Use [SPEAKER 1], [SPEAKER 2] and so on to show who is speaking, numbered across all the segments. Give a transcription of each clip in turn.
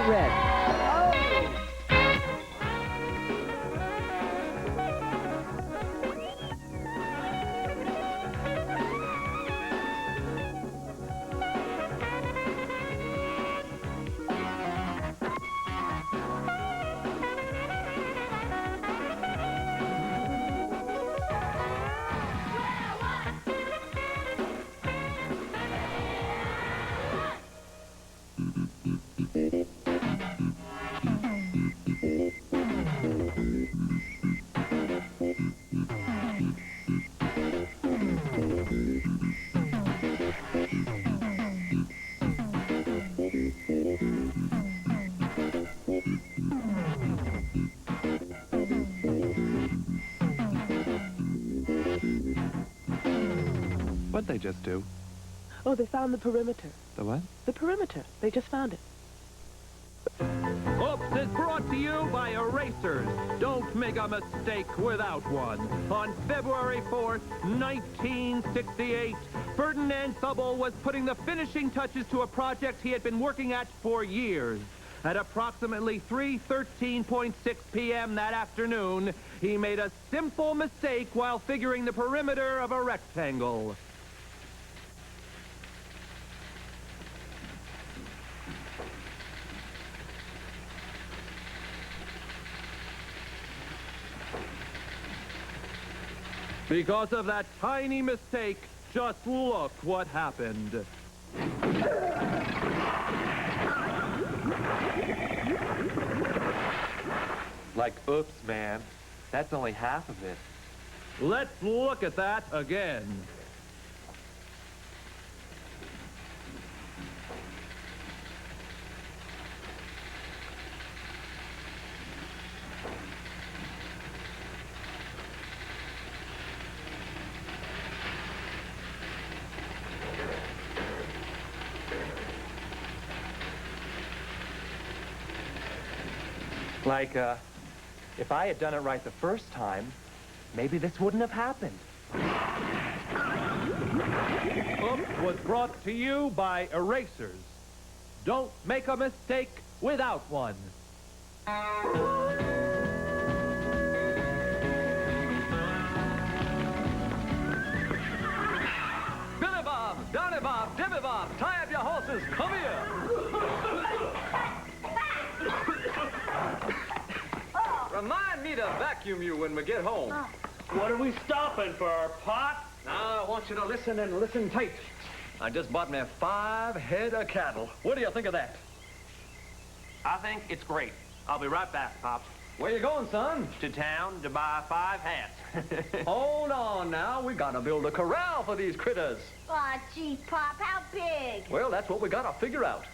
[SPEAKER 1] red.
[SPEAKER 2] What'd they just do?
[SPEAKER 1] Oh, they found the perimeter.
[SPEAKER 2] The what?
[SPEAKER 1] The perimeter. They just found it.
[SPEAKER 3] Oops is brought to you by Erasers. Don't make a mistake without one. On February 4th, 1968, Ferdinand Thubble was putting the finishing touches to a project he had been working at for years. At approximately 3:13.6 p.m. that afternoon, he made a simple mistake while figuring the perimeter of a rectangle. Because of that tiny mistake, just look what happened.
[SPEAKER 2] Like, oops, man. That's only half of it.
[SPEAKER 3] Let's look at that again.
[SPEAKER 2] Like, if I had done it right the first time, maybe this wouldn't have happened.
[SPEAKER 3] Oops was brought to you by Erasers. Don't make a mistake without one.
[SPEAKER 4] Billy Bob, Donny Bob, Dibby Bob, tie up your horses, come here. Remind me to vacuum you when we get home.
[SPEAKER 5] What are we stopping for, Pop?
[SPEAKER 4] Now, I want you to listen and listen tight. I just bought me 5 head of cattle. What do you think of that?
[SPEAKER 6] I think it's great. I'll be right back, Pop.
[SPEAKER 4] Where you going, son?
[SPEAKER 6] To town to buy 5 hats.
[SPEAKER 4] Hold on now. We gotta build a corral for these critters.
[SPEAKER 7] Aw, gee, Pop, how big?
[SPEAKER 4] Well, that's what we gotta figure out.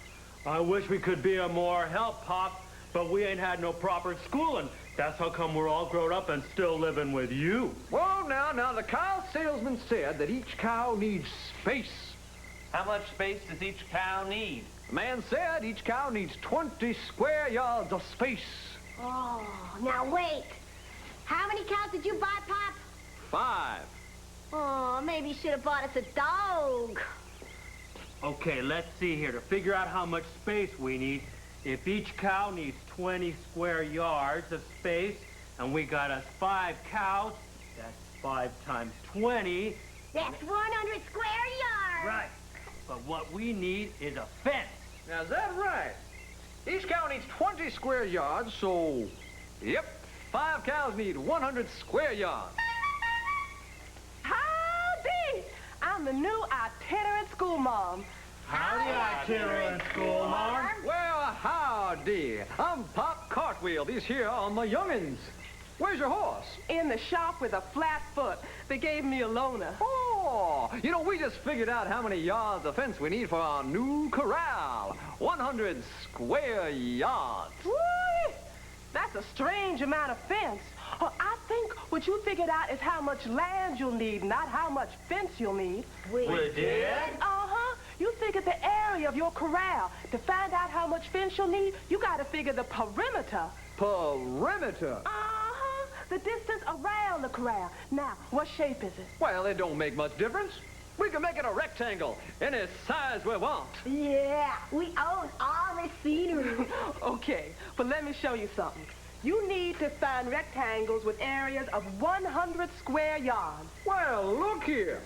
[SPEAKER 5] I wish we could be of more help, Pop, but we ain't had no proper schooling. That's how come we're all grown up and still living with you.
[SPEAKER 4] Well, now, the cow salesman said that each cow needs space.
[SPEAKER 6] How much space does each cow need?
[SPEAKER 4] The man said each cow needs 20 square yards of space.
[SPEAKER 7] Oh, now wait. How many cows did you buy, Pop?
[SPEAKER 4] 5.
[SPEAKER 7] Oh, maybe you should have bought us a dog.
[SPEAKER 5] Okay, let's see here. To figure out how much space we need, if each cow needs 20 square yards of space, and we got us 5 cows, that's 5 times 20.
[SPEAKER 7] That's 100 square yards.
[SPEAKER 5] Right. But what we need is a fence.
[SPEAKER 4] Now, is that right? Each cow needs 20 square yards, so... Yep, 5 cows need 100 square yards.
[SPEAKER 1] Howdy! I'm the new itinerant school mom.
[SPEAKER 5] Howdy, itinerant school, Mom.
[SPEAKER 4] Well, howdy. I'm Pop Cartwheel. These here are my youngins. Where's your horse?
[SPEAKER 1] In the shop with a flat foot. They gave me a loaner.
[SPEAKER 4] Oh, you know, we just figured out how many yards of fence we need for our new corral. 100 square yards.
[SPEAKER 1] Woo! That's a strange amount of fence. Oh, I think what you figured out is how much land you'll need, not how much fence you'll need.
[SPEAKER 5] We did?
[SPEAKER 1] Uh-huh. You figured the area of your corral. To find out how much fence you'll need, you got to figure the perimeter.
[SPEAKER 4] Perimeter?
[SPEAKER 1] Uh-huh. The distance around the corral. Now, what shape is it?
[SPEAKER 4] Well, it don't make much difference. We can make it a rectangle, any size we want.
[SPEAKER 7] Yeah, we own all the scenery.
[SPEAKER 1] Oh, Okay, but let me show you something. You need to find rectangles with areas of 100 square yards.
[SPEAKER 4] Well, look here.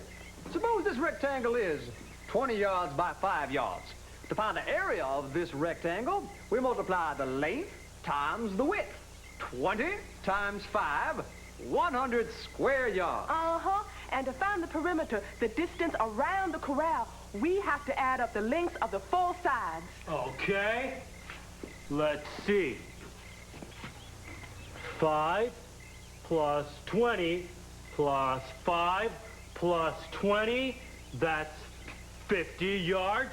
[SPEAKER 4] Suppose this rectangle is 20 yards by 5 yards. To find the area of this rectangle, we multiply the length times the width. 20 times 5, 100 square yards.
[SPEAKER 1] Uh-huh. And to find the perimeter, the distance around the corral, we have to add up the lengths of the four sides.
[SPEAKER 5] Okay. Let's see. 5 plus 20 plus 5 plus 20, that's 50 yards.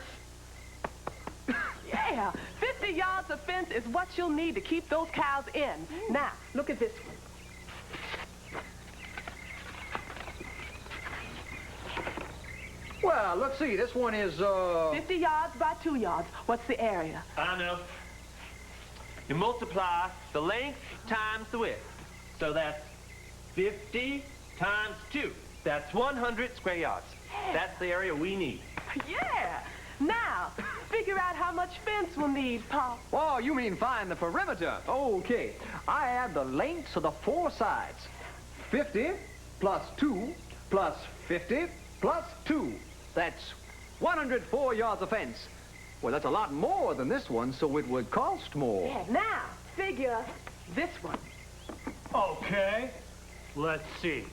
[SPEAKER 1] Yeah, 50 yards of fence is what you'll need to keep those cows in. Now, look at this one.
[SPEAKER 4] Well, let's see. This one is,
[SPEAKER 1] 50 yards by 2 yards. What's the area?
[SPEAKER 6] I know. You multiply the length times the width. So that's 50 times 2. That's 100 square yards. That's the area we need.
[SPEAKER 1] Yeah. Now, figure out how much fence we'll need, Pop.
[SPEAKER 4] Oh, you mean find the perimeter. Okay. I add the lengths of the four sides. 50 plus 2 plus 50 plus 2. That's 104 yards of fence. Well, that's a lot more than this one, so it would cost more.
[SPEAKER 1] Yeah, now, figure this one.
[SPEAKER 5] Okay. Let's see.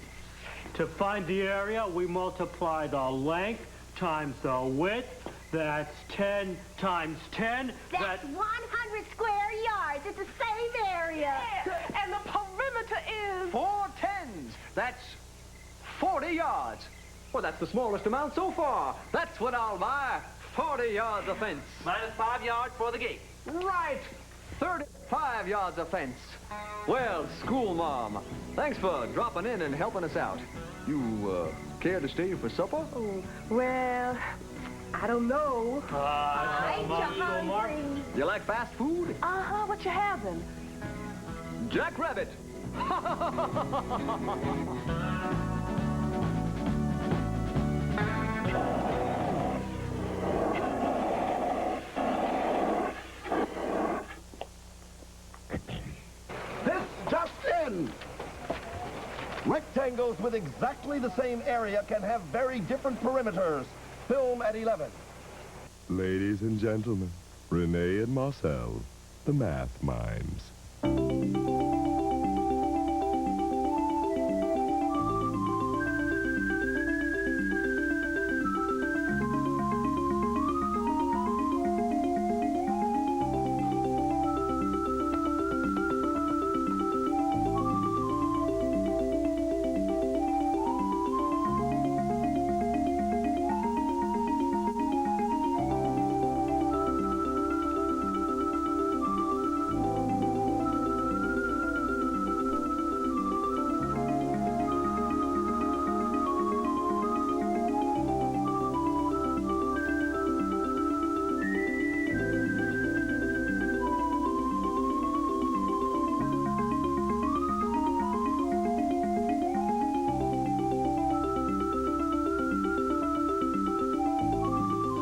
[SPEAKER 5] To find the area, we multiply the length times the width. That's 10 times 10.
[SPEAKER 7] That's 100 square yards. It's the same area.
[SPEAKER 1] Yeah, and the perimeter is...
[SPEAKER 4] 4 tens. That's 40 yards. Well, that's the smallest amount so far. That's what I'll buy. 40 yards of fence.
[SPEAKER 6] Minus 5 yards for the gate.
[SPEAKER 4] Right. 35 yards of fence. Well, school mom, thanks for dropping in and helping us out. You, care to stay for supper?
[SPEAKER 1] Oh, well, I don't know.
[SPEAKER 7] Ain't you hungry?
[SPEAKER 4] You like fast food?
[SPEAKER 1] Uh-huh, what you having?
[SPEAKER 4] Jackrabbit.
[SPEAKER 8] This just in! Rectangles with exactly the same area can have very different perimeters. Film at 11.
[SPEAKER 9] Ladies and gentlemen, Renee and Marcel, the Math Mimes.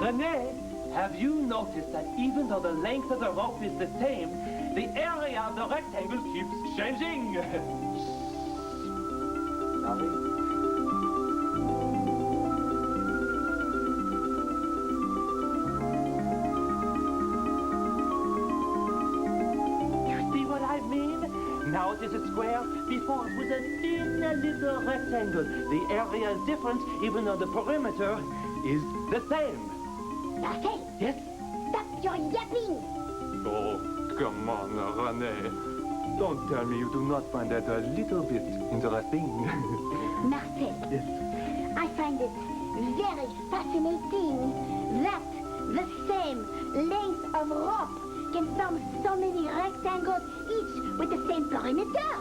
[SPEAKER 2] Renee, have you noticed that even though the length of the rope is the same, the area of the rectangle keeps changing? Sorry. You see what I mean? Now it is a square. Before it was a thin little rectangle. The area is different, even though the perimeter is the same.
[SPEAKER 7] Marcel,
[SPEAKER 2] Yes?
[SPEAKER 7] stop your yapping.
[SPEAKER 2] Oh, come on, Renee. Don't tell me you do not find that a little bit interesting.
[SPEAKER 7] Marcel,
[SPEAKER 2] Yes.
[SPEAKER 7] I find it very fascinating that the same length of rope can form so many rectangles, each with the same perimeter.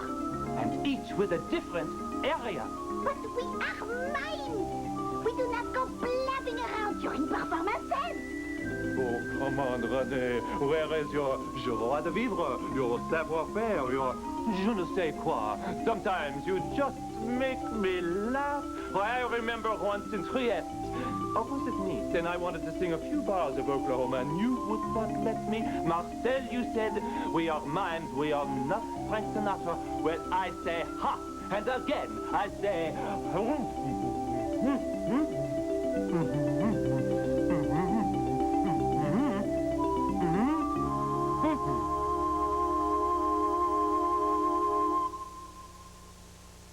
[SPEAKER 2] And each with a different area.
[SPEAKER 7] But we are mimes. We do not go blabbing around during performances.
[SPEAKER 2] Oh, come on, Renee. Where is your joie de vivre, your savoir-faire, your je ne sais quoi? Sometimes you just make me laugh. I remember once in Trieste, opposite me. Then I wanted to sing a few bars of Oklahoma, and you would not let me. Marcel, you said, we are mimes, we are not Frank Sinatra. Well, I say, ha! And again, I say,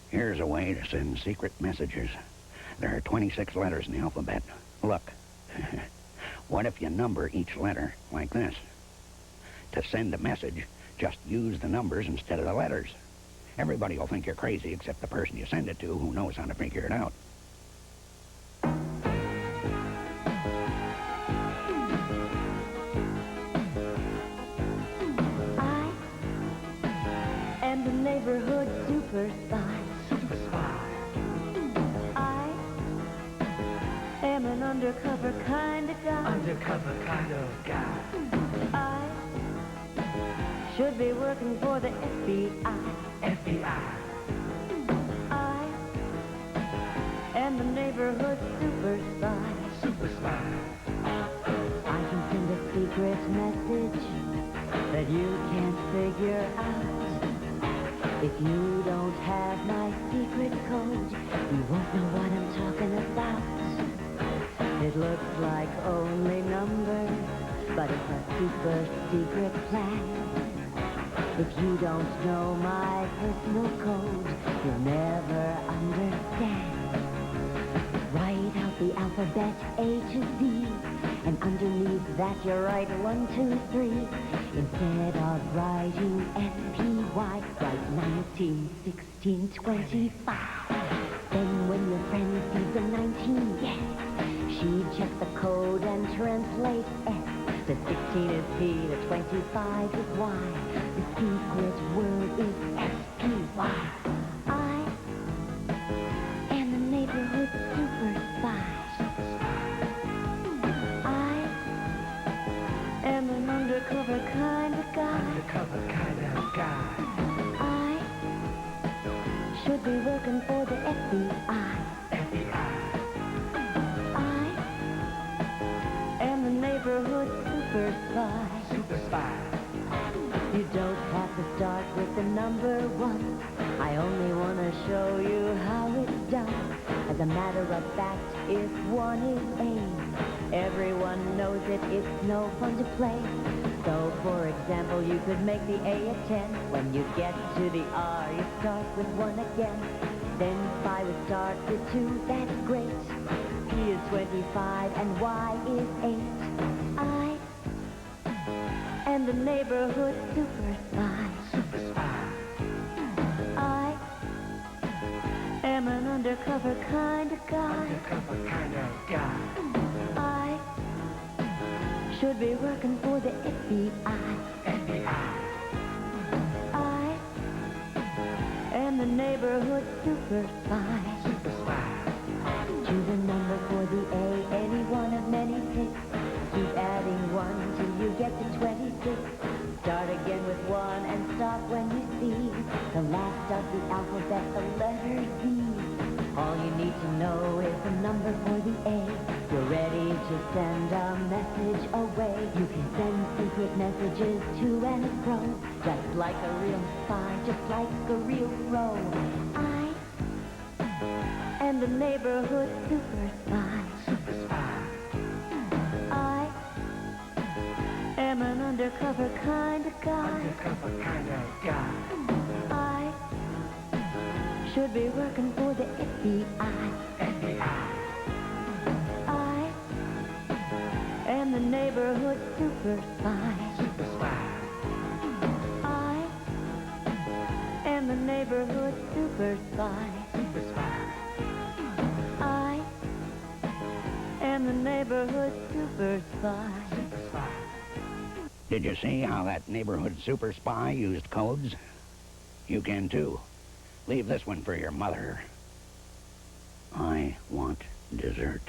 [SPEAKER 10] Here's a way to send secret messages. There are 26 letters in the alphabet. Look. What if you number each letter like this? To send a message, just use the numbers instead of the letters. Everybody will think you're crazy except the person you send it to who knows how to figure it out.
[SPEAKER 7] I am the neighborhood super spy. I am an undercover kind of guy.
[SPEAKER 5] Undercover kind of guy.
[SPEAKER 7] I should be working for the FBI.
[SPEAKER 5] FBI.
[SPEAKER 7] I am the neighborhood super spy.
[SPEAKER 5] Super spy.
[SPEAKER 7] I can send a secret message that you can't figure out. If you don't have my secret code, you won't know what I'm talking about. It looks like only numbers, but it's a super secret plan. If you don't know my personal code, you'll never understand. Write out the alphabet A to Z, and underneath that you write 1, 2, 3. Instead of writing SPY, write 19, 16, 25. Then when your friend sees the 19, yes, she checks the code and translates S. The 16 is P, the 25 is Y. The secret word is SPY. I am the neighborhood super spy. I am an undercover kind of guy.
[SPEAKER 5] Undercover kind of guy.
[SPEAKER 7] I should be working for the FBI.
[SPEAKER 5] FBI.
[SPEAKER 7] I am the neighborhood super spy.
[SPEAKER 5] Super spy.
[SPEAKER 7] You don't have to start with the number 1. I only want to show you how it's done. As a matter of fact, if 1 is A, everyone knows it, it's no fun to play. So, for example, you could make the A a 10. When you get to the R, you start with 1 again. Then spy would start with 2, that's great. P is 25 and Y is 8. I am the neighborhood super spy.
[SPEAKER 5] Super spy.
[SPEAKER 7] I am an undercover kind of guy.
[SPEAKER 5] Undercover kind of guy.
[SPEAKER 7] I should be working for the FBI.
[SPEAKER 5] FBI.
[SPEAKER 7] I am the neighborhood super spy.
[SPEAKER 5] Super spy.
[SPEAKER 7] Choose a number for the A, any one of many picks. Keep adding 1 till you get to 26. Start again with 1 and stop when you see the last of the alphabet, the letter Z. All you need to know is the number for the A. You're ready to send a message away. You can send secret messages to and fro, just like a real spy, just like a real pro. I am the neighborhood super spy.
[SPEAKER 5] Super spy.
[SPEAKER 7] I am an undercover kind of guy.
[SPEAKER 5] Undercover kind of guy.
[SPEAKER 7] I should be working for the FBI.
[SPEAKER 5] FBI.
[SPEAKER 7] I am the neighborhood super spy.
[SPEAKER 5] Super spy.
[SPEAKER 7] I am the neighborhood super spy.
[SPEAKER 5] Super spy.
[SPEAKER 7] I am the neighborhood super spy.
[SPEAKER 5] Super spy.
[SPEAKER 10] Did you see how that neighborhood super spy used codes? You can too. Leave this one for your mother. I want dessert.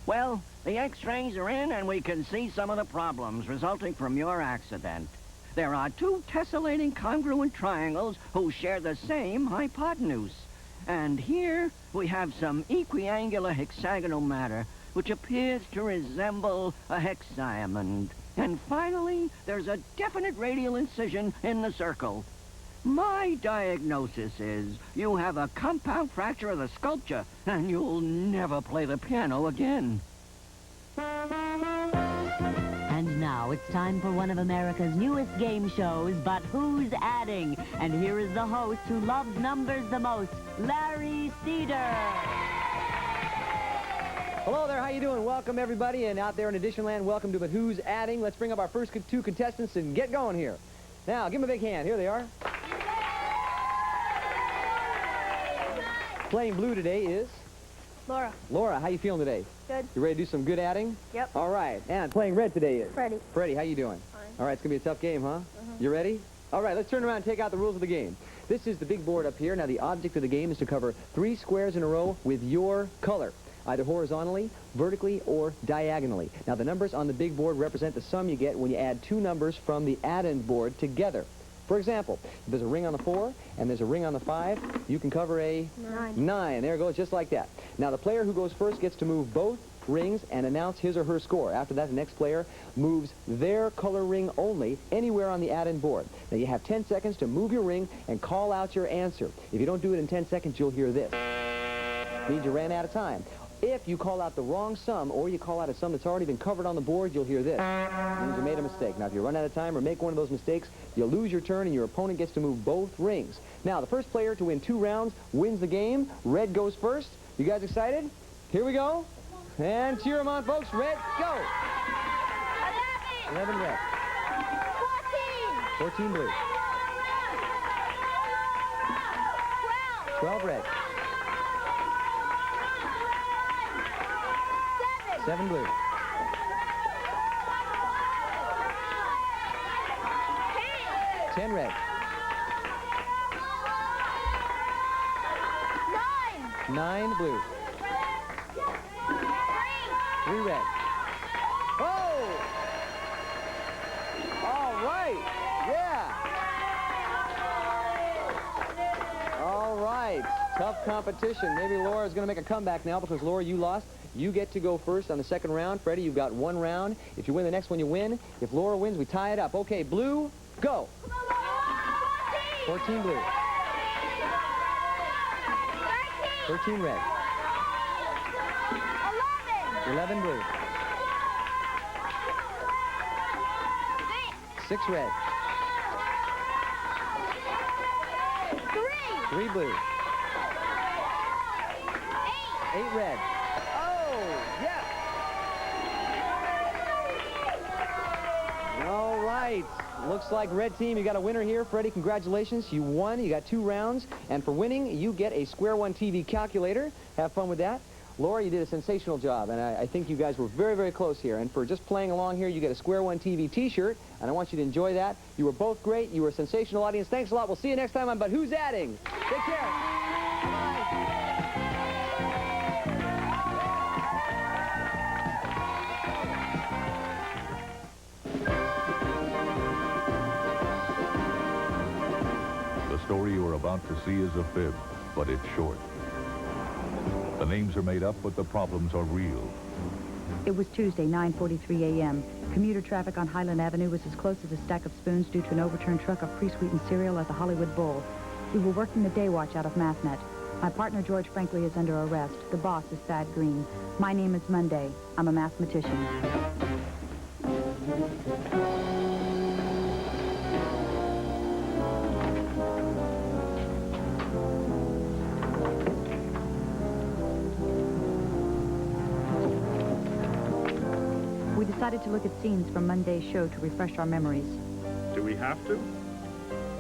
[SPEAKER 11] Well, the x-rays are in and we can see some of the problems resulting from your accident. There are 2 tessellating congruent triangles who share the same hypotenuse. And here we have some equiangular hexagonal matter, which appears to resemble a hexaemond. And finally, there's a definite radial incision in the circle. My diagnosis is you have a compound fracture of the sculpture, and you'll never play the piano again.
[SPEAKER 12] And now it's time for one of America's newest game shows, But Who's Adding? And here is the host who loves numbers the most, Larry Cedar.
[SPEAKER 4] Hello there, how you doing? Welcome, everybody, and out there in Additionland, welcome to But Who's Adding? Let's bring up our first two contestants and get going here. Now, give them a big hand. Here they are. Playing blue today is?
[SPEAKER 13] Laura.
[SPEAKER 4] Laura, how you feeling today?
[SPEAKER 13] Good.
[SPEAKER 4] You ready to do some good adding?
[SPEAKER 13] Yep.
[SPEAKER 4] All right. And playing red today is?
[SPEAKER 13] Freddie.
[SPEAKER 4] Freddie, how you doing?
[SPEAKER 13] Fine.
[SPEAKER 4] All right, it's going to be a tough game, huh? You ready? All right, let's turn around and take out the rules of the game. This is the big board up here. Now, the object of the game is to cover 3 squares in a row with your color, either horizontally, vertically, or diagonally. Now, the numbers on the big board represent the sum you get when you add 2 numbers from the add-in board together. For example, if there's a ring on the 4 and there's a ring on the 5, you can cover a 9. There it goes, just like that. Now, the player who goes first gets to move both rings and announce his or her score. After that, the next player moves their color ring only anywhere on the add-in board. Now, you have 10 seconds to move your ring and call out your answer. If you don't do it in 10 seconds, you'll hear this. Means you ran out of time. If you call out the wrong sum, or you call out a sum that's already been covered on the board, you'll hear this. Means you made a mistake. Now, if you run out of time or make one of those mistakes, you'll lose your turn and your opponent gets to move both rings. Now, the first player to win 2 rounds wins the game. Red goes first. You guys excited? Here we go. And cheer them on, folks. Red, go. 11 red. 14 blue. 12 red. 7 blue. 10 red. 9 blue. 3 red. Oh! All right. Yeah. All right. Tough competition. Maybe Laura's going to make a comeback now because, Laura, you lost. You get to go first on the second round. Freddie, you've got 1 round. If you win the next one, you win. If Laura wins, we tie it up. Okay, blue, go. 14 blue. 13 red. 11 blue. 6 red. 3 blue. 8 red. Yes! All right. Looks like red team, you got a winner here. Freddie, congratulations. You won. You got 2 rounds. And for winning, you get a Square One TV calculator. Have fun with that. Laura, you did a sensational job, and I think you guys were very, very close here. And for just playing along here, you get a Square One TV T-shirt, and I want you to enjoy that. You were both great. You were a sensational audience. Thanks a lot. We'll see you next time on But Who's Adding? Take care. Bye.
[SPEAKER 14] The story you are about to see is a fib, but it's short. The names are made up, but the problems are real.
[SPEAKER 15] It was Tuesday, 9:43 a.m. Commuter traffic on Highland Avenue was as close as a stack of spoons due to an overturned truck of pre-sweetened cereal at the Hollywood Bowl. We were working the day watch out of Mathnet. My partner, George Franklin, is under arrest. The boss is Thad Green. My name is Monday. I'm a mathematician. We decided to look at scenes from Monday's show to refresh our memories.
[SPEAKER 16] Do we have to?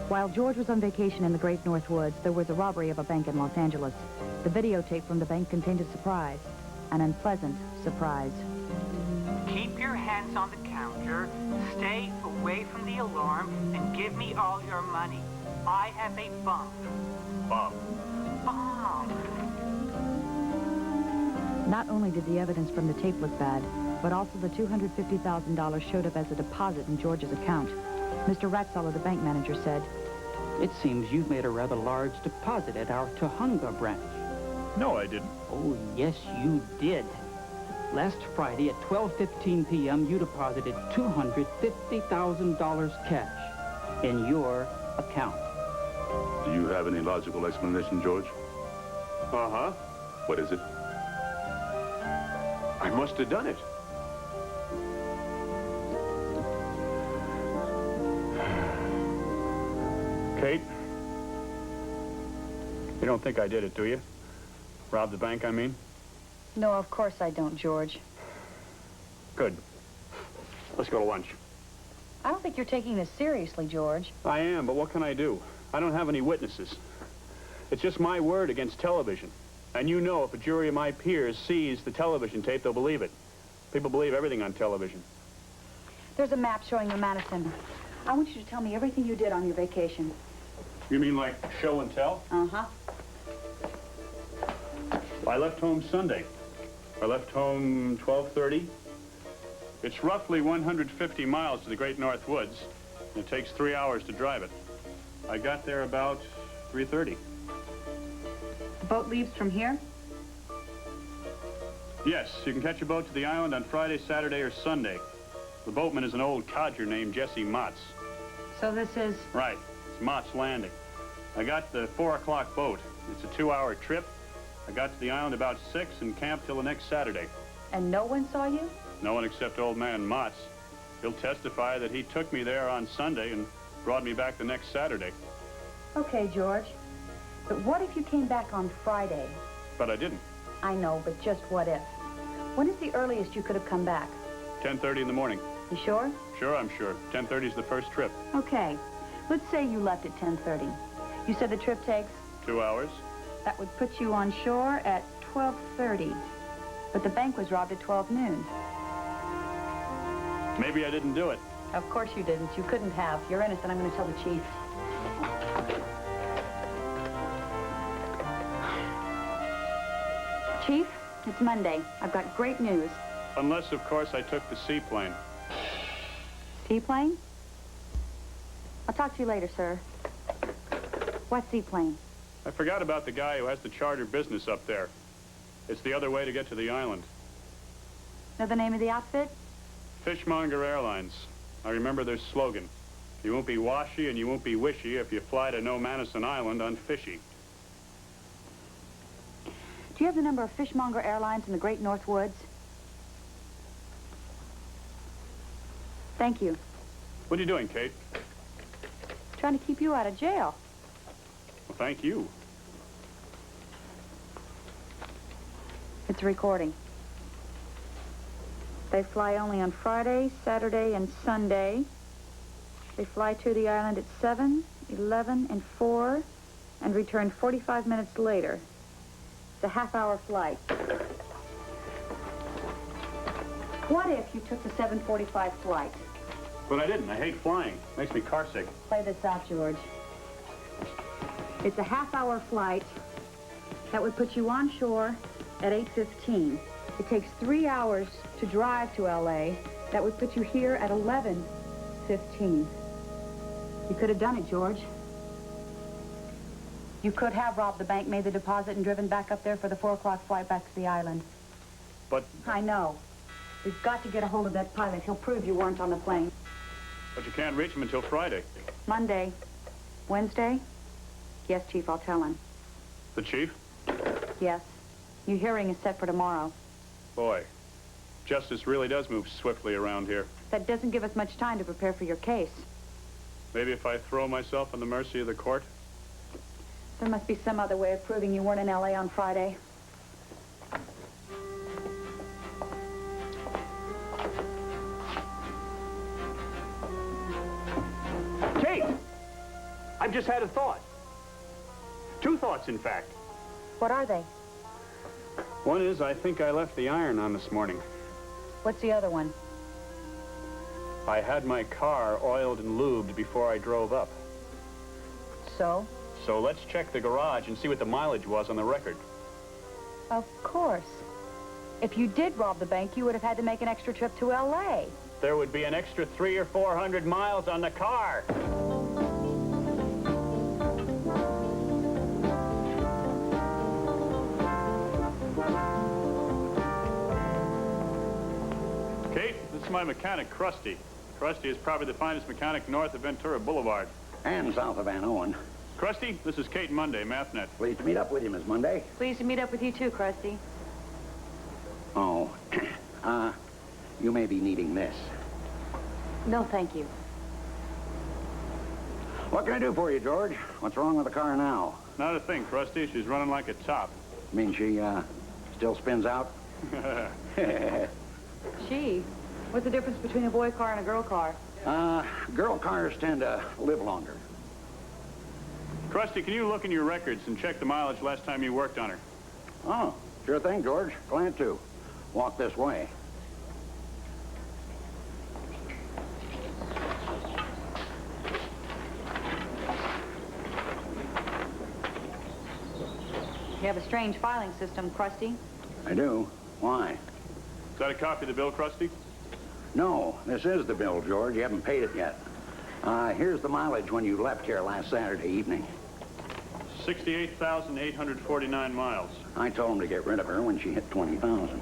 [SPEAKER 15] While George was on vacation in the Great North Woods, there was a robbery of a bank in Los Angeles. The videotape from the bank contained a surprise, an unpleasant surprise.
[SPEAKER 17] Keep your hands on the counter, stay away from the alarm, and give me all your money. I have a bump.
[SPEAKER 16] Bump.
[SPEAKER 17] Bomb.
[SPEAKER 15] Not only did the evidence from the tape look bad, but also the $250,000 showed up as a deposit in George's account. Mr. Ratzeller, the bank manager, said,
[SPEAKER 17] It seems you've made a rather large deposit at our Tujunga branch.
[SPEAKER 16] No, I didn't.
[SPEAKER 17] Oh, yes, you did. Last Friday at 12:15 p.m., you deposited $250,000 cash in your account.
[SPEAKER 13] Do you have any logical explanation, George?
[SPEAKER 16] Uh-huh.
[SPEAKER 13] What is it?
[SPEAKER 16] I must have done it. Kate? You don't think I did it, do you? Rob the bank, I mean?
[SPEAKER 15] No, of course I don't, George.
[SPEAKER 16] Good. Let's go to lunch.
[SPEAKER 15] I don't think you're taking this seriously, George.
[SPEAKER 16] I am, but what can I do? I don't have any witnesses. It's just my word against television. And you know, if a jury of my peers sees the television tape, they'll believe it. People believe everything on television.
[SPEAKER 15] There's a map showing you Madison. I want you to tell me everything you did on your vacation.
[SPEAKER 16] You mean like show and tell?
[SPEAKER 15] Uh-huh.
[SPEAKER 16] I left home Sunday. I left home 12:30. It's roughly 150 miles to the Great North Woods. It takes 3 hours to drive it. I got there about 3:30.
[SPEAKER 15] The boat leaves from here?
[SPEAKER 16] Yes, you can catch a boat to the island on Friday, Saturday, or Sunday. The boatman is an old codger named Jesse Motts.
[SPEAKER 15] So this is...
[SPEAKER 16] Right. It's Mott's Landing. I got the 4 o'clock boat. It's a 2-hour trip. I got to the island about 6 and camped till the next Saturday.
[SPEAKER 15] And no one saw you?
[SPEAKER 16] No one except old man Motts. He'll testify that he took me there on Sunday and brought me back the next Saturday.
[SPEAKER 15] Okay, George. But what if you came back on Friday?
[SPEAKER 16] But I didn't.
[SPEAKER 15] I know, but just what if? When is the earliest you could have come back?
[SPEAKER 16] 10:30 in the morning.
[SPEAKER 15] You sure?
[SPEAKER 16] Sure, I'm sure. 10:30 is the first trip.
[SPEAKER 15] Okay. Let's say you left at 10:30. You said the trip takes?
[SPEAKER 16] 2 hours.
[SPEAKER 15] That would put you on shore at 12:30. But the bank was robbed at 12 noon.
[SPEAKER 16] Maybe I didn't do it.
[SPEAKER 15] Of course you didn't. You couldn't have. You're innocent. I'm going to tell the chief. Chief, it's Monday. I've got great news.
[SPEAKER 16] Unless, of course, I took the seaplane.
[SPEAKER 15] Seaplane? I'll talk to you later, sir. What seaplane?
[SPEAKER 16] I forgot about the guy who has the charter business up there. It's the other way to get to the island.
[SPEAKER 15] Know the name of the outfit?
[SPEAKER 16] Fishmonger Airlines. I remember their slogan. You won't be washy and you won't be wishy if you fly to No Madison Island unfishy.
[SPEAKER 15] Do you have the number of Fishmonger Airlines in the Great North Woods? Thank you.
[SPEAKER 16] What are you doing, Kate?
[SPEAKER 15] Trying to keep you out of jail.
[SPEAKER 16] Well, thank you.
[SPEAKER 15] It's a recording. They fly only on Friday, Saturday, and Sunday. They fly to the island at 7, 11, and 4, and return 45 minutes later. It's a half-hour flight. What if you took the 7:45 flight?
[SPEAKER 16] But I didn't. I hate flying. Makes me carsick.
[SPEAKER 15] Play this out, George. It's a half-hour flight that would put you on shore at 8:15. It takes 3 hours to drive to L.A. That would put you here at 11:15. You could have done it, George. You could have robbed the bank, made the deposit, and driven back up there for the 4 o'clock flight back to the island.
[SPEAKER 16] But...
[SPEAKER 15] I know. We've got to get a hold of that pilot. He'll prove you weren't on the plane.
[SPEAKER 16] But you can't reach him until Friday.
[SPEAKER 15] Monday. Wednesday? Yes, Chief, I'll tell him.
[SPEAKER 16] The chief?
[SPEAKER 15] Yes. Your hearing is set for tomorrow.
[SPEAKER 16] Boy, justice really does move swiftly around here.
[SPEAKER 15] That doesn't give us much time to prepare for your case.
[SPEAKER 16] Maybe if I throw myself on the mercy of the court?
[SPEAKER 15] There must be some other way of proving you weren't in L.A. on Friday.
[SPEAKER 16] Kate! I've just had a thought. 2 thoughts, in fact.
[SPEAKER 15] What are they?
[SPEAKER 16] One is, I think I left the iron on this morning.
[SPEAKER 15] What's the other one?
[SPEAKER 16] I had my car oiled and lubed before I drove up.
[SPEAKER 15] So?
[SPEAKER 16] So let's check the garage and see what the mileage was on the record.
[SPEAKER 15] Of course. If you did rob the bank, you would have had to make an extra trip to L.A.
[SPEAKER 16] There would be an extra 300 or 400 miles on the car. This is my mechanic, Krusty. Krusty is probably the finest mechanic north of Ventura Boulevard.
[SPEAKER 10] And south of Van Owen.
[SPEAKER 16] Krusty, this is Kate Monday, MathNet.
[SPEAKER 10] Pleased to meet up with you, Miss Monday.
[SPEAKER 15] Pleased to meet up with you too, Krusty.
[SPEAKER 10] Oh, you may be needing this.
[SPEAKER 15] No, thank you.
[SPEAKER 10] What can I do for you, George? What's wrong with the car now?
[SPEAKER 16] Not a thing, Krusty. She's running like a top.
[SPEAKER 10] Mean she, still spins out?
[SPEAKER 15] She? What's the difference between a boy car and a girl car?
[SPEAKER 10] Girl cars tend to live longer.
[SPEAKER 16] Krusty, can you look in your records and check the mileage last time you worked on her?
[SPEAKER 10] Oh, sure thing, George. Glad to. Walk this way.
[SPEAKER 15] You have a strange filing system, Krusty.
[SPEAKER 10] I do. Why?
[SPEAKER 16] Is that a copy of the bill, Krusty?
[SPEAKER 10] No, this is the bill, George. You haven't paid it yet. Here's the mileage when you left here last Saturday evening.
[SPEAKER 16] 68,849 miles.
[SPEAKER 10] I told him to get rid of her when she hit 20,000.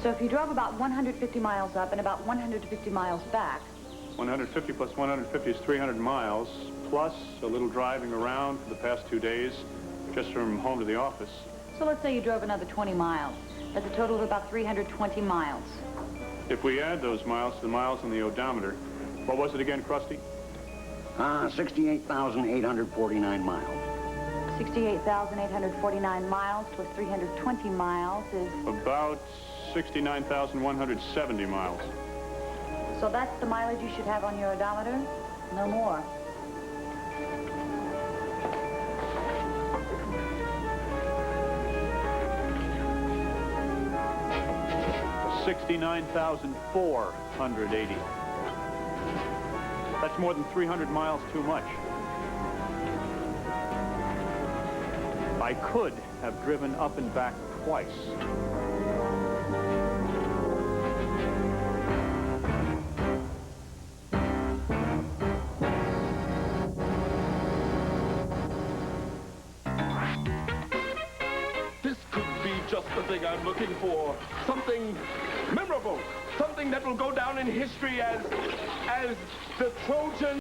[SPEAKER 15] So if you drove about 150 miles up and about 150 miles back...
[SPEAKER 16] 150 plus 150 is 300 miles, plus a little driving around for the past 2 days, just from home to the office.
[SPEAKER 15] So let's say you drove another 20 miles. That's a total of about 320 miles.
[SPEAKER 16] If we add those miles to the miles on the odometer, what was it again, Krusty?
[SPEAKER 10] 68,849 miles.
[SPEAKER 15] 68,849 miles plus 320 miles is...
[SPEAKER 16] About 69,170 miles.
[SPEAKER 15] So that's the mileage you should have on your odometer? No more.
[SPEAKER 16] $69,480. That's more than 300 miles too much. I could have driven up and back twice.
[SPEAKER 8] This could be just the thing I'm looking for. Something memorable. Something that will go down in history as the Trojan